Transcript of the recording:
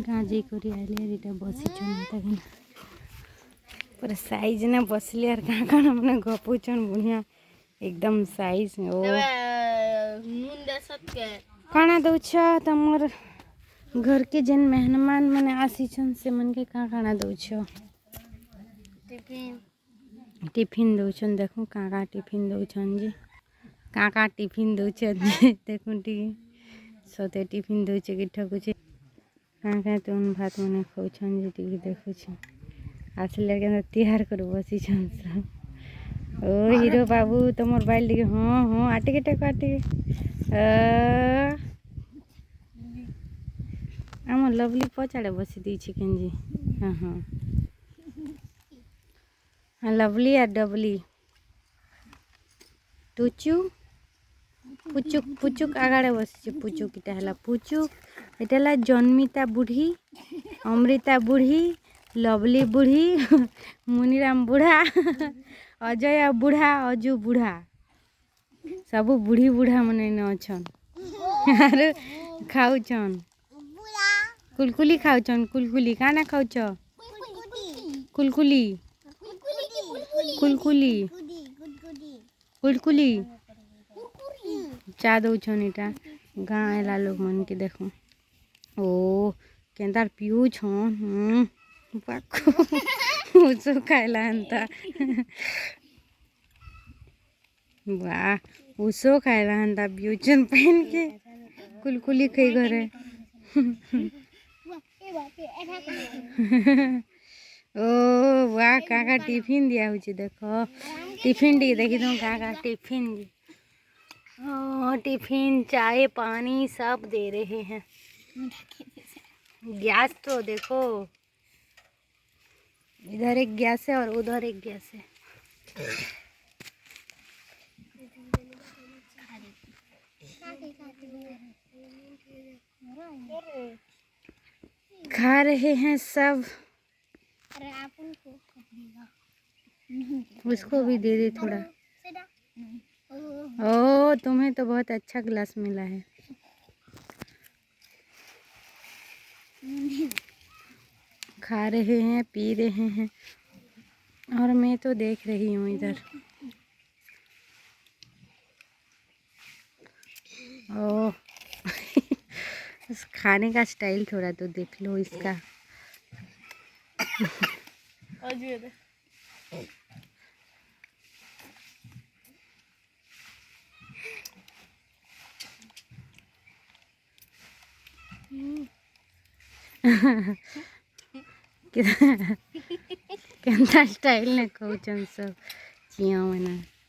गाजी करी आइले एटा बसिछन तखन पूरा साइज ना बसले यार का काना मने गपुछन बुनिया एकदम साइज ओ मुंडा सत्के काना दउछ तमर घर के जन मेहमान मने आसीछन से मन के का काना दउछ टिफिन दउछन देखो का टिफिन दउछन जी का टिफिन दउछन जी देखो टी सते टिफिन दउछ कि ठकुछ का तुम भात मने खाउछन जी टी देखुछ आसले के तिहार कर बसिछन सब ओ हीरो बाबू तमर बाइल टी हां हां आटे के टक आटे आम लवली पचाड़े बसी दी चिकन जी हाँ हाँ हाँ लवली आ डबली टुचु पुचुक पुचुक आगाड़े बसी पुचुक इटा हला पुचुक इटा हला जन्मिता बुढ़ी अमृता बुढ़ी लवली बुढ़ी मुनीराम बुढ़ा अजय बुढ़ा अजू बुढ़ा सबू बुढ़ी बुढ़ा मन अच्छन आर खाऊन कुलकुली खाऊन कुलकुली काना खाऊच कुलकुली कुलकुली कुलकुली चा दौन इटा गाँ एला लोग मन के देखो ओ केंतार पिऊ छन उसो खाइला हंता वाह उसो खाइला हंता पियूचन पहन के कुलकुली खाई घरे ओ वाह का टिफिन दिया हुई देखो टिफिन टी देखी तुम का टिफिन ओ टिफिन चाय पानी सब दे रहे हैं गैस तो देखो इधर एक गैस है और उधर एक गैस है खा रहे हैं सब उसको भी दे दे थोड़ा ओ तुम्हें तो बहुत अच्छा गिलास मिला है खा रहे हैं पी रहे हैं और मैं तो देख रही हूँ इधर ओ इस खाने का स्टाइल थोड़ा तो देख लो इसका केंता स्टाइल ने कहउछन सब चिया मना